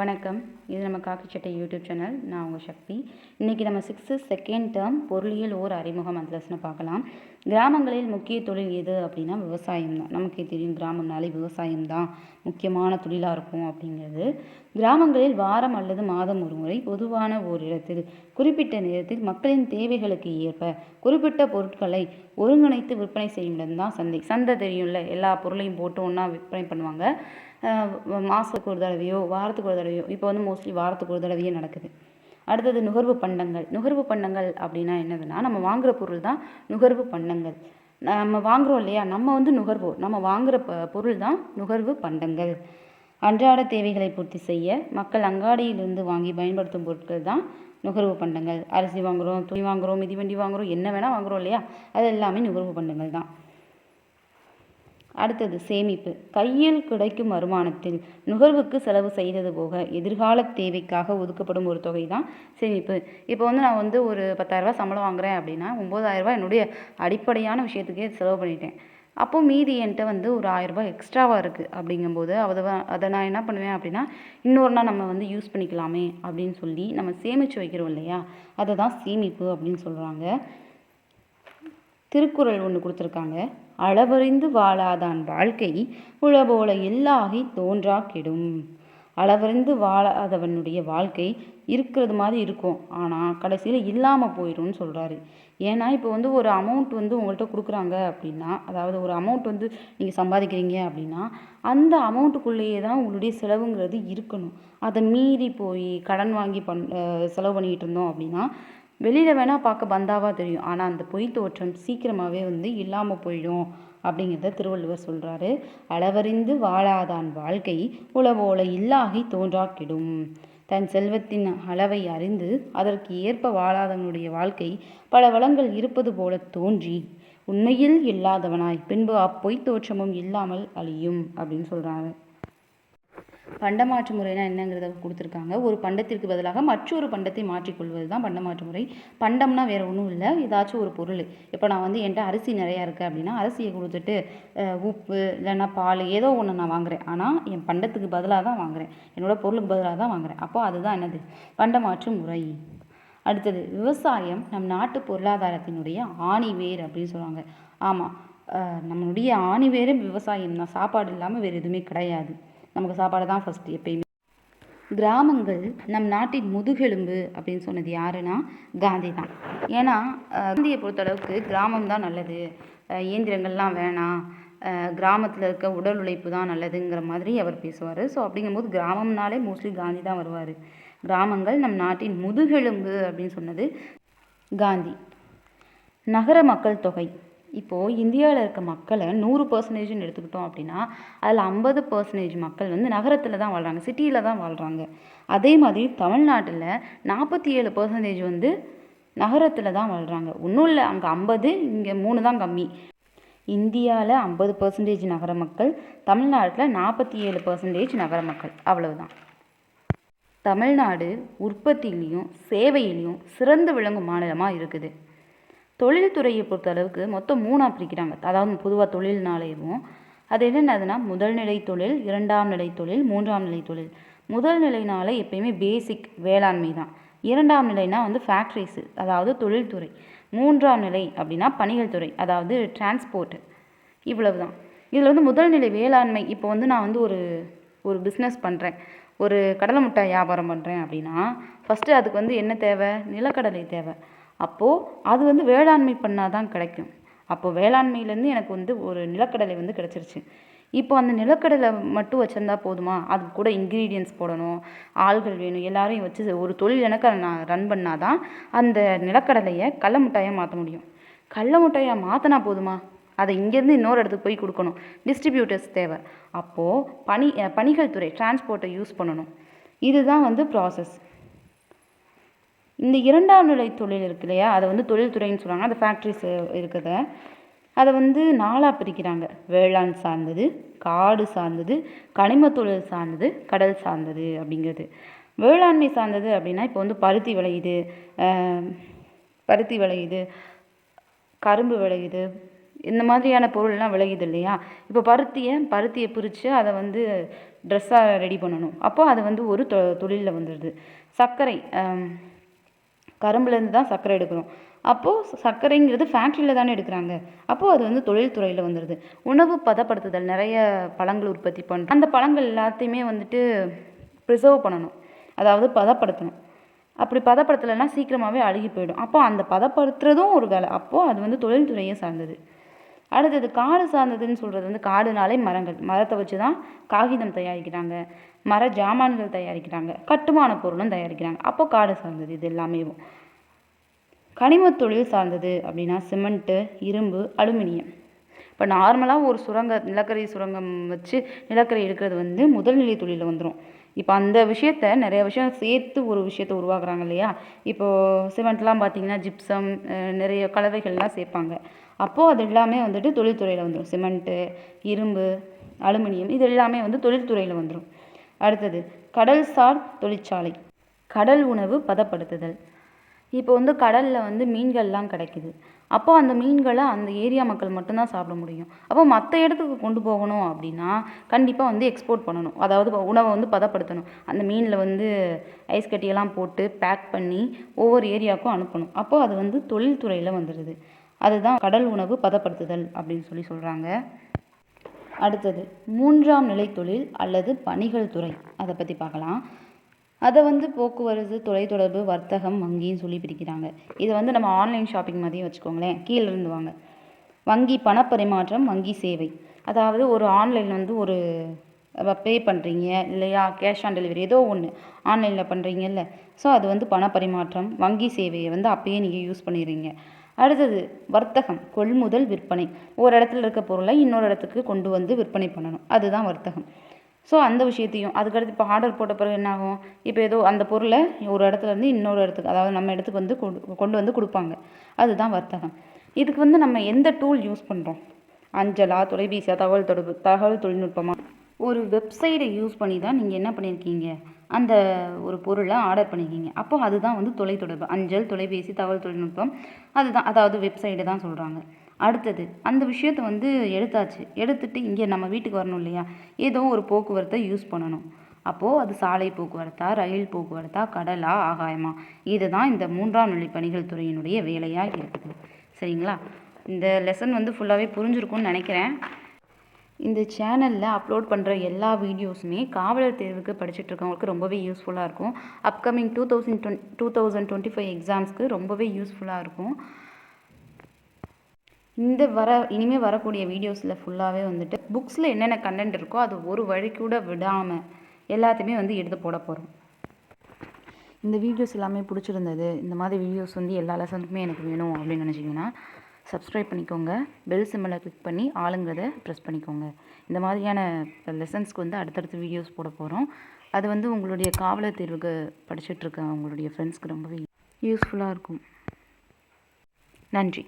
வணக்கம். இது நம்ம காக்கி சட்டை யூடியூப் சேனல். நான் உங்கள் சக்தி. இன்றைக்கி நம்ம 6th செகண்ட் டேர்ம் பொருளியல் ஓர் அறிமுகம் அந்த லெசனை பார்க்கலாம். கிராமங்களில் முக்கிய தொழில் எது அப்படின்னா விவசாயம் தான். நமக்கே தெரியும், கிராமம்னாலே விவசாயம் தான் முக்கியமான தொழிலாக இருக்கும் அப்படிங்கிறது. கிராமங்களில் வாரம் அல்லது மாதம் ஒரு முறை பொதுவான ஓரிடத்தில் குறிப்பிட்ட நேரத்தில் மக்களின் தேவைகளுக்கு ஏற்ப குறிப்பிட்ட பொருட்களை ஒருங்கிணைத்து விற்பனை செய்யும் இடம் தான் சந்தை. சந்தை தெரியும்ல, எல்லா பொருளையும் போட்டு ஒன்றா விற்பனை பண்ணுவாங்க. மாதத்துக்கு ஒரு தடவையோ வாரத்துக்கு ஒரு தடவையோ, இப்போ வந்து மோஸ்ட்லி வாரத்துக்கு ஒரு தடவையே நடக்குது. அடுத்தது நுகர்வு பண்டங்கள். நுகர்வு பண்டங்கள் அப்படின்னா என்னதுன்னா, நம்ம வாங்குகிற பொருள் தான் நுகர்வு பண்டங்கள். நம்ம வாங்குகிறோம் இல்லையா, நம்ம வந்து நுகர்வோர். நம்ம வாங்குகிற பொருள் தான் நுகர்வு பண்டங்கள். அன்றாட தேவைகளை பூர்த்தி செய்ய மக்கள் அங்காடியிலிருந்து வாங்கி பயன்படுத்தும் பொருட்கள் தான் நுகர்வு பண்டங்கள். அரிசி வாங்குகிறோம், துணி வாங்குகிறோம், மிதிவண்டி வாங்குகிறோம், என்ன வேணால் வாங்குகிறோம் இல்லையா, அது எல்லாமே நுகர்வு பண்டங்கள் தான். அடுத்தது சேமிப்பு. கையில் கிடைக்கும் வருமானத்தில் நுகர்வுக்கு செலவு செய்தது போக எதிர்கால தேவைக்காக ஒதுக்கப்படும் ஒரு தொகை தான் சேமிப்பு. இப்போ வந்து நான் வந்து ஒரு 10,000 சம்பளம் வாங்குகிறேன் அப்படின்னா 9,000 என்னுடைய அடிப்படையான விஷயத்துக்கே செலவு பண்ணிட்டேன். அப்போது மீதி என்கிட்ட வந்து ஒரு 1,000 எக்ஸ்ட்ராவாக இருக்குது. அப்படிங்கும்போது அதை நான் என்ன பண்ணுவேன் அப்படின்னா, இன்னொரு நாள் நம்ம வந்து யூஸ் பண்ணிக்கலாமே அப்படின்னு சொல்லி நம்ம சேமித்து வைக்கிறோம் இல்லையா, அதை தான் சேமிப்பு அப்படின்னு சொல்கிறாங்க. திருக்குறள் ஒன்று கொடுத்துருக்காங்க. அளவறிந்து வாழாதான் வாழ்க்கை உளபோல எல்லாகி தோன்றா கெடும். அளவறிந்து வாழாதவனுடைய வாழ்க்கை இருக்கிறது மாதிரி இருக்கும், ஆனால் கடைசியில் இல்லாமல் போயிடும்னு சொல்கிறாரு. ஏன்னா இப்போ வந்து ஒரு அமௌண்ட் வந்து உங்கள்கிட்ட கொடுக்குறாங்க அப்படின்னா, அதாவது ஒரு அமௌண்ட் வந்து நீங்கள் சம்பாதிக்கிறீங்க அப்படின்னா, அந்த அமௌண்ட்டுக்குள்ளேயே தான் உங்களுடைய செலவுங்கிறது இருக்கணும். அதை மீறி போய் கடன் வாங்கி செலவு பண்ணிக்கிட்டு இருந்தோம் அப்படின்னா வெளியில் வேணால் பார்க்க பந்தாவாக தெரியும், ஆனால் அந்த பொய் தோற்றம் சீக்கிரமாகவே வந்து இல்லாமல் போயிடும் அப்படிங்கிறத திருவள்ளுவர் சொல்கிறாரு. அளவறிந்து வாழாதான் வாழ்க்கை உளவோல இல்லாகி தோன்றா கெடும். தன் செல்வத்தின் அளவை அறிந்து அதற்கு ஏற்ப வாழாதவனுடைய வாழ்க்கை பல வளங்கள் இருப்பது போல தோன்றி உண்மையில் இல்லாதவனாய் பின்பு அப்பொய் தோற்றமும் இல்லாமல் அழியும் அப்படின்னு சொல்கிறாங்க. பண்டமாற்று முறைனா என்னங்கிறத கொடுத்துருக்காங்க. ஒரு பண்டத்திற்கு பதிலாக மற்றொரு பண்டத்தை மாற்றிக்கொள்வது தான் பண்டமாற்று முறை. பண்டம்னா வேறு ஒன்றும் இல்லை, ஏதாச்சும் ஒரு பொருள். இப்போ நான் வந்து என்கிட்ட அரிசி நிறையா இருக்குது அப்படின்னா அரிசியை கொடுத்துட்டு உப்பு இல்லைன்னா பால் ஏதோ ஒன்று நான் வாங்குகிறேன், ஆனால் என் பண்டத்துக்கு பதிலாக தான் வாங்குகிறேன், என்னோடய பொருளுக்கு பதிலாக தான் வாங்குகிறேன். அப்போது அதுதான் என்னது, பண்டமாற்று முறை. அடுத்தது விவசாயம் நம் நாட்டு பொருளாதாரத்தினுடைய ஆணிவேர் அப்படின்னு சொல்லுவாங்க. ஆமாம், நம்மளுடைய ஆணிவேரே விவசாயம் தான். சாப்பாடு இல்லாமல் வேறு எதுவுமே கிடையாது. நமக்கு சாப்பாடு தான் ஃபஸ்ட்டு எப்பயுமே. கிராமங்கள் நம் நாட்டின் முதுகெலும்பு அப்படின்னு சொன்னது யாருன்னா காந்தி தான். ஏன்னா காந்தியை பொறுத்தளவுக்கு கிராமம் தான் நல்லது, இயந்திரங்கள்லாம் வேணாம், கிராமத்தில் இருக்க உடல் உழைப்பு தான் நல்லதுங்கிற மாதிரி அவர் பேசுவார். ஸோ அப்படிங்கும்போது கிராமம்னாலே மோஸ்ட்லி காந்தி தான் வருவார். கிராமங்கள் நம் நாட்டின் முதுகெலும்பு அப்படின்னு சொன்னது காந்தி. நகர மக்கள் தொகை. இப்போது இந்தியாவில் இருக்க மக்களை 100% எடுத்துக்கிட்டோம் அப்படின்னா அதில் 50% மக்கள் வந்து நகரத்தில் தான் வாழ்கிறாங்க, சிட்டியில் தான் வாழ்கிறாங்க. அதே மாதிரி தமிழ்நாட்டில் 47% வந்து நகரத்தில் தான் வாழ்கிறாங்க. ஒன்றும் இல்லை, அங்கே 50, இங்கே 3 தான் கம்மி. இந்தியாவில் 50% நகர மக்கள், தமிழ்நாட்டில் 47% நகர மக்கள், அவ்வளவுதான். தமிழ்நாடு உற்பத்தியிலையும் சேவையிலையும் சிறந்து விளங்கும் மாநிலமாக இருக்குது. தொழில்துறையை பொறுத்தளவுக்கு மொத்தம் 3ஆக பிரிக்கிறாங்க. அதாவது பொதுவாக தொழில்னாலேயும் அது என்னென்னதுன்னா முதல் நிலை தொழில், 2ஆம் நிலை தொழில், 3ஆம் நிலை தொழில். முதல் நிலைனால எப்பயுமே பேசிக் வேளாண்மை தான். 2ஆம் நிலைனா வந்து ஃபேக்ட்ரிஸு, அதாவது தொழில்துறை. 3ஆம் நிலை அப்படின்னா பணிகள் துறை, அதாவது டிரான்ஸ்போர்ட்டு. இவ்வளவு தான். இதில் வந்து முதல் நிலை வேளாண்மை. இப்போ வந்து நான் வந்து ஒரு பிஸ்னஸ் பண்ணுறேன், ஒரு கடலை மிட்டாய் வியாபாரம் பண்ணுறேன் அப்படின்னா ஃபஸ்ட்டு அதுக்கு வந்து என்ன தேவை, நிலக்கடலை தேவை. அப்போது அது வந்து வேளாண்மை பண்ணால் தான் கிடைக்கும். அப்போது வேளாண்மையிலேருந்து எனக்கு வந்து ஒரு நிலக்கடலை வந்து கிடச்சிருச்சு. இப்போ அந்த நிலக்கடலை மட்டும் வச்சுருந்தா போதுமா, அது கூட இன்க்ரீடியன்ஸ் போடணும், ஆள்கள் வேணும், எல்லாரையும் வச்சு ஒரு தொழில் எனக்கு நான் ரன் பண்ணால் தான் அந்த நிலக்கடலையை கடல மிட்டாயாக மாற்ற முடியும். கடல மிட்டாயாக மாற்றினா போதுமா, அதை இங்கேருந்து இன்னொரு இடத்துக்கு போய் கொடுக்கணும், டிஸ்ட்ரிபியூட்டர்ஸ் தேவை. அப்போது பணிகள் துறை, டிரான்ஸ்போர்ட்டை யூஸ் பண்ணணும். இதுதான் வந்து ப்ராசஸ். இந்த 2ஆம் நிலை தொழில் இருக்கு இல்லையா, அதை வந்து தொழில்துறைன்னு சொல்கிறாங்க. அந்த ஃபேக்ட்ரிஸ் இருக்குது, அதை வந்து 4ஆக பிரிக்கிறாங்க. வேளாண் சார்ந்தது, காடு சார்ந்தது, கனிம தொழில் சார்ந்தது, கடல் சார்ந்தது அப்படிங்கிறது. வேளாண்மை சார்ந்தது அப்படின்னா இப்போ வந்து பருத்தி விளையுது, கரும்பு விளையுது, இந்த மாதிரியான பொருள்லாம் விளையுது இல்லையா. இப்போ பருத்தியை பிரித்து அதை வந்து ட்ரெஸ்ஸாக ரெடி பண்ணணும். அப்போது அது வந்து ஒரு தொழிலில் வந்துடுது. சர்க்கரை, கரும்புலேருந்து தான் சர்க்கரை எடுக்கிறோம். அப்போது சர்க்கரைங்கிறது ஃபேக்ட்ரியில் தானே எடுக்கிறாங்க. அப்போது அது வந்து தொழில்துறையில் வந்துடுது. உணவு பதப்படுத்துதல், நிறைய பழங்கள் உற்பத்தி பண்ணுறோம். அந்த பழங்கள் எல்லாத்தையுமே வந்துட்டு ப்ரிசர்வ் பண்ணணும், அதாவது பதப்படுத்தணும். அப்படி பதப்படுத்தலைன்னா சீக்கிரமாகவே அழுகி போயிடும். அப்போ அந்த பதப்படுத்துறதும் ஒரு வேலை. அப்போது அது வந்து தொழில்துறையை சார்ந்தது. அடுத்தது காடு சார்ந்ததுன்னு சொல்கிறது வந்து காடுனாலே மரத்தை வச்சு தான் காகிதம் தயாரிக்கிறாங்க, மர ஜாமான்கள் தயாரிக்கிறாங்க, கட்டுமான பொருளும் தயாரிக்கிறாங்க. அப்போ காடு சார்ந்தது இது எல்லாமே. கனிம தொழில் சார்ந்தது அப்படின்னா சிமெண்ட்டு, இரும்பு, அலுமினியம். இப்போ நார்மலாக ஒரு நிலக்கரி சுரங்கம் வச்சு நிலக்கரி எடுக்கிறது வந்து முதல்நிலை தொழிலில் வந்துடும். இப்போ அந்த விஷயத்த நிறைய விஷயம் சேர்த்து ஒரு விஷயத்தை உருவாக்குறாங்க இல்லையா. இப்போது சிமெண்ட்லாம் பார்த்திங்கன்னா ஜிப்சம், நிறைய கலவைகள்லாம் சேர்ப்பாங்க. அப்போது அது எல்லாமே வந்துட்டு தொழில்துறையில் வந்துடும். சிமெண்ட்டு, இரும்பு, அலுமினியம் இது எல்லாமே வந்து தொழில்துறையில் வந்துடும். அடுத்தது கடல்சார் தொழிற்சாலை, கடல் உணவு பதப்படுத்துதல். இப்போ வந்து கடலில் வந்து மீன்கள்லாம் கிடைக்குது. அப்போது அந்த மீன்களை அந்த ஏரியா மக்கள் மட்டும்தான் சாப்பிட முடியும். அப்போ மற்ற இடத்துக்கு கொண்டு போகணும் அப்படின்னா கண்டிப்பாக வந்து எக்ஸ்போர்ட் பண்ணணும், அதாவது உணவை வந்து பதப்படுத்தணும். அந்த மீனில் வந்து ஐஸ் கட்டியெல்லாம் போட்டு பேக் பண்ணி ஒவ்வொரு ஏரியாவுக்கும் அனுப்பணும். அப்போது அது வந்து தொழில்துறையில் வந்துடுது. அதுதான் கடல் உணவு பதப்படுத்துதல் அப்படின்னு சொல்கிறாங்க. அடுத்தது 3ஆம் நிலை தொழில் அல்லது பணிகள் துறை, அதை பற்றி பார்க்கலாம். அதை வந்து போக்குவரத்து, தொலைத்தொடர்பு, வர்த்தகம், வங்கின்னு சொல்லி பிரிக்கிறாங்க. இதை வந்து நம்ம ஆன்லைன் ஷாப்பிங் மாதிரியே வச்சுக்கோங்களேன். கீழேருந்து வாங்க. வங்கி பணப்பரிமாற்றம், வங்கி சேவை. அதாவது ஒரு ஆன்லைனில் வந்து ஒரு பே பண்ணுறீங்க இல்லையா, கேஷ் ஆன் டெலிவரி ஏதோ ஒன்று ஆன்லைனில் பண்ணுறீங்கல்ல, ஸோ அது வந்து பணப்பரிமாற்றம். வங்கி சேவையை வந்து அப்பயே நீங்கள் யூஸ் பண்ணிடுறீங்க. அடுத்தது வர்த்தகம், கொள்முதல், விற்பனை. ஒரு இடத்துல இருக்க பொருளை இன்னொரு இடத்துக்கு கொண்டு வந்து விற்பனை பண்ணணும், அதுதான் வர்த்தகம். ஸோ அந்த விஷயத்தையும் அதுக்கடுத்து இப்போ ஆர்டர் போட்ட பிறகு என்ன ஆகும், இப்போ ஏதோ அந்த பொருளை ஒரு இடத்துலேருந்து இன்னொரு இடத்துக்கு, அதாவது நம்ம இடத்துக்கு வந்து கொண்டு வந்து கொடுப்பாங்க, அதுதான் வர்த்தகம். இதுக்கு வந்து நம்ம எந்த டூல் யூஸ் பண்ணுறோம், அஞ்சலா, தொலைபேசியா, தகவல் தொழில்நுட்பமாக, ஒரு வெப்சைட்டை யூஸ் பண்ணி தான் நீங்கள் என்ன பண்ணியிருக்கீங்க, அந்த ஒரு பொருளை ஆர்டர் பண்ணியிருக்கீங்க. அப்போ அதுதான் வந்து தொலைத்தொடர்பு. அஞ்சல், தொலைபேசி, தகவல் தொழில்நுட்பம், அதுதான், அதாவது வெப்சைட்டு தான் சொல்கிறாங்க. அடுத்தது அந்த விஷயத்தை வந்து எடுத்துட்டு இங்கே நம்ம வீட்டுக்கு வரணும் இல்லையா, ஏதோ ஒரு போக்குவரத்தை யூஸ் பண்ணணும். அப்போது அது சாலை போக்குவரத்தா, ரயில் போக்குவரத்தா, கடலா, ஆகாயமா, இதுதான் இந்த 3ஆம் நிலை பணிகள் துறையினுடைய வேலையாக இருக்குது. சரிங்களா. இந்த லெசன் வந்து ஃபுல்லாகவே புரிஞ்சிருக்கும்னு நினைக்கிறேன். இந்த சேனலில் அப்லோட் பண்ணுற எல்லா வீடியோஸுமே காவலர் தேர்வுக்கு படிச்சுட்ருக்கவங்களுக்கு ரொம்பவே யூஸ்ஃபுல்லாக இருக்கும். அப்கமிங் 2025 எக்ஸாம்ஸ்க்கு ரொம்பவே யூஸ்ஃபுல்லாக இருக்கும். இனிமேல் வரக்கூடிய வீடியோஸில் ஃபுல்லாகவே வந்துட்டு புக்ஸில் என்னென்ன கண்டென்ட் இருக்கோ அது ஒரு வழி கூட விடாமல் எல்லாத்தையுமே வந்து எடுத்து போட போகிறோம். இந்த வீடியோஸ் எல்லாமே பிடிச்சிருந்தது, இந்த மாதிரி வீடியோஸ் வந்து எல்லா லெசனுக்குமே எனக்கு வேணும் அப்படின்னு நினச்சிங்கன்னா சப்ஸ்கிரைப் பண்ணிக்கோங்க. பெல் சிம்மலை கிளிக் பண்ணி ஆளுங்கிறத ப்ரெஸ் பண்ணிக்கோங்க. இந்த மாதிரியான லெசன்ஸ்க்கு வந்து அடுத்தடுத்து வீடியோஸ் போட போகிறோம். அது வந்து உங்களுடைய காவலர் தேர்வுக்கு படிச்சுட்ருக்க உங்களுடைய ஃப்ரெண்ட்ஸ்க்கு ரொம்பவே யூஸ்ஃபுல்லாக இருக்கும். நன்றி.